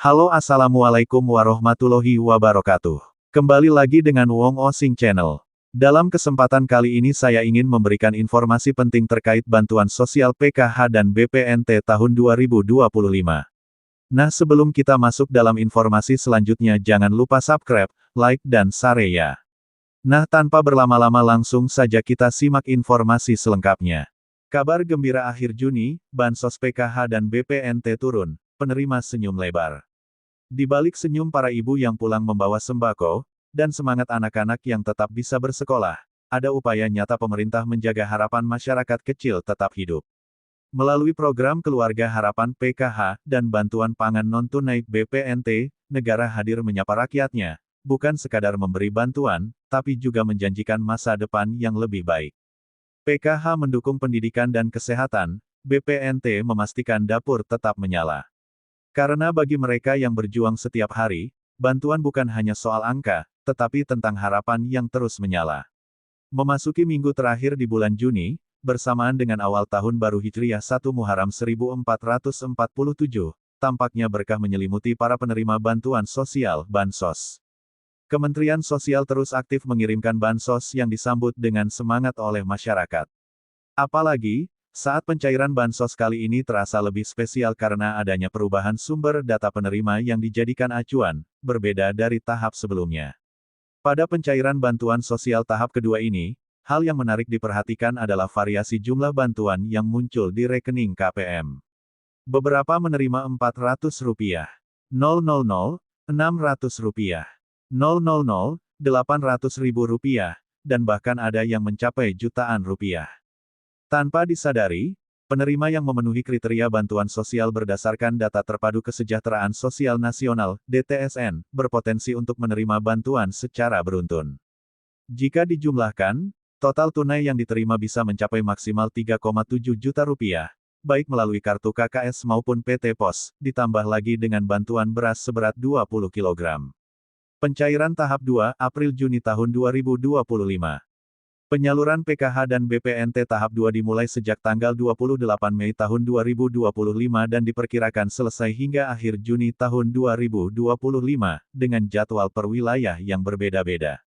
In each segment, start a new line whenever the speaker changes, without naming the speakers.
Halo assalamualaikum warahmatullahi wabarakatuh. Kembali lagi dengan Wong Osing Channel. Dalam kesempatan kali ini saya ingin memberikan informasi penting terkait bantuan sosial PKH dan BPNT tahun 2025. Nah sebelum kita masuk dalam informasi selanjutnya jangan lupa subscribe, like dan share ya. Nah tanpa berlama-lama langsung saja kita simak informasi selengkapnya. Kabar gembira akhir Juni, bansos PKH dan BPNT turun, penerima senyum lebar. Di balik senyum para ibu yang pulang membawa sembako, dan semangat anak-anak yang tetap bisa bersekolah, ada upaya nyata pemerintah menjaga harapan masyarakat kecil tetap hidup. Melalui program Keluarga Harapan PKH dan bantuan pangan non-tunai BPNT, negara hadir menyapa rakyatnya, bukan sekadar memberi bantuan, tapi juga menjanjikan masa depan yang lebih baik. PKH mendukung pendidikan dan kesehatan, BPNT memastikan dapur tetap menyala. Karena bagi mereka yang berjuang setiap hari, bantuan bukan hanya soal angka, tetapi tentang harapan yang terus menyala. Memasuki minggu terakhir di bulan Juni, bersamaan dengan awal tahun baru Hijriah 1 Muharram 1447, tampaknya berkah menyelimuti para penerima bantuan sosial, bansos. Kementerian Sosial terus aktif mengirimkan bansos yang disambut dengan semangat oleh masyarakat. Apalagi, saat pencairan bansos kali ini terasa lebih spesial karena adanya perubahan sumber data penerima yang dijadikan acuan, berbeda dari tahap sebelumnya. Pada pencairan bantuan sosial tahap kedua ini, hal yang menarik diperhatikan adalah variasi jumlah bantuan yang muncul di rekening KPM. Beberapa menerima Rp400, 000, Rp600, 000, Rp800.000, dan bahkan ada yang mencapai jutaan rupiah. Tanpa disadari, penerima yang memenuhi kriteria bantuan sosial berdasarkan Data Terpadu Kesejahteraan Sosial Nasional, DTSN, berpotensi untuk menerima bantuan secara beruntun. Jika dijumlahkan, total tunai yang diterima bisa mencapai maksimal Rp3,7 juta, baik melalui kartu KKS maupun PT Pos, ditambah lagi dengan bantuan beras seberat 20 kg. Pencairan tahap 2, April-Juni tahun 2025. Penyaluran PKH dan BPNT tahap 2 dimulai sejak tanggal 28 Mei tahun 2025 dan diperkirakan selesai hingga akhir Juni tahun 2025, dengan jadwal per wilayah yang berbeda-beda.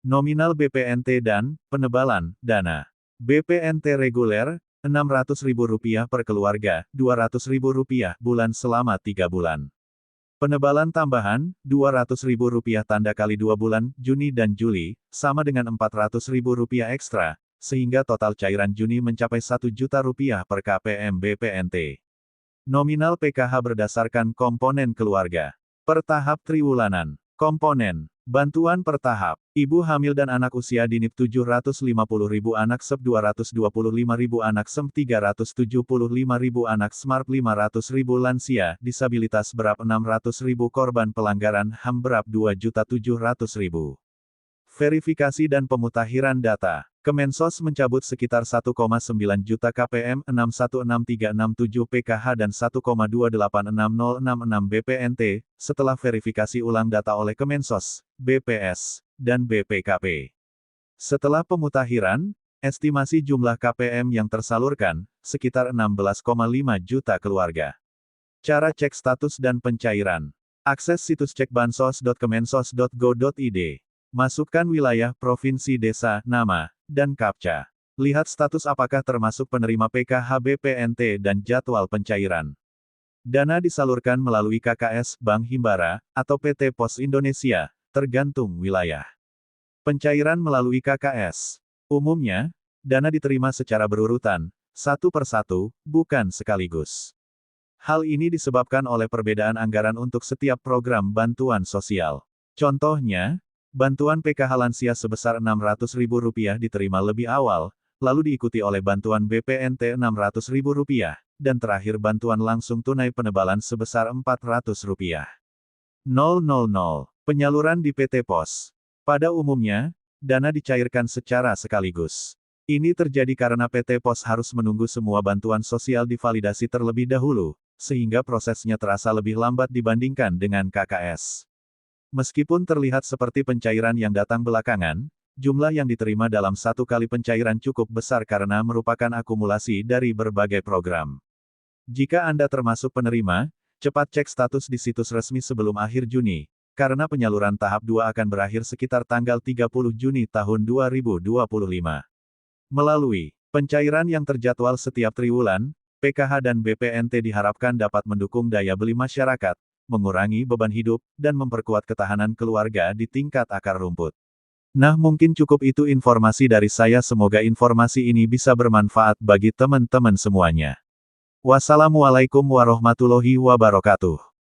Nominal BPNT dan penebalan dana. BPNT reguler, Rp600.000 per keluarga, Rp200.000 bulan selama 3 bulan. Penebalan tambahan, Rp200.000 tanda kali 2 bulan, Juni dan Juli, sama dengan Rp400.000 ekstra, sehingga total cairan Juni mencapai Rp1 juta per KPM BPNT. Nominal PKH berdasarkan komponen keluarga. Per tahap triwulanan. Komponen. Bantuan per tahap. Ibu hamil dan anak usia dini 750.000 anak SEP 225.000 anak SEM 375.000 anak SMART 500.000 lansia, disabilitas BERAP 600.000 korban pelanggaran HAM BERAP 2.700.000. Verifikasi dan pemutakhiran data. Kemensos mencabut sekitar 1,9 juta KPM 616367 PKH dan 1,286066 BPNT, setelah verifikasi ulang data oleh Kemensos, BPS, dan BPKP. Setelah pemutakhiran, estimasi jumlah KPM yang tersalurkan, sekitar 16,5 juta keluarga. Cara cek status dan pencairan. Akses situs cekbansos.kemensos.go.id. Masukkan wilayah, provinsi, desa, nama, dan KAPCA. Lihat status apakah termasuk penerima PKH BPNT dan jadwal pencairan. Dana disalurkan melalui KKS, Bank Himbara, atau PT Pos Indonesia, tergantung wilayah. Pencairan melalui KKS. Umumnya, dana diterima secara berurutan, satu persatu, bukan sekaligus. Hal ini disebabkan oleh perbedaan anggaran untuk setiap program bantuan sosial. Contohnya, bantuan PKH lansia sebesar Rp600.000 diterima lebih awal, lalu diikuti oleh bantuan BPNT Rp600.000, dan terakhir bantuan langsung tunai penebalan sebesar Rp400. 000. Penyaluran di PT Pos. Pada umumnya, dana dicairkan secara sekaligus. Ini terjadi karena PT Pos harus menunggu semua bantuan sosial divalidasi terlebih dahulu, sehingga prosesnya terasa lebih lambat dibandingkan dengan KKS. Meskipun terlihat seperti pencairan yang datang belakangan, jumlah yang diterima dalam satu kali pencairan cukup besar karena merupakan akumulasi dari berbagai program. Jika Anda termasuk penerima, Cepat cek status di situs resmi sebelum akhir Juni, karena penyaluran tahap 2 akan berakhir sekitar tanggal 30 Juni tahun 2025. Melalui pencairan yang terjadwal setiap triwulan, PKH dan BPNT diharapkan dapat mendukung daya beli masyarakat, mengurangi beban hidup, dan memperkuat ketahanan keluarga di tingkat akar rumput. Nah, mungkin cukup itu informasi dari saya. Semoga informasi ini bisa bermanfaat bagi teman-teman semuanya. Wassalamualaikum warahmatullahi wabarakatuh.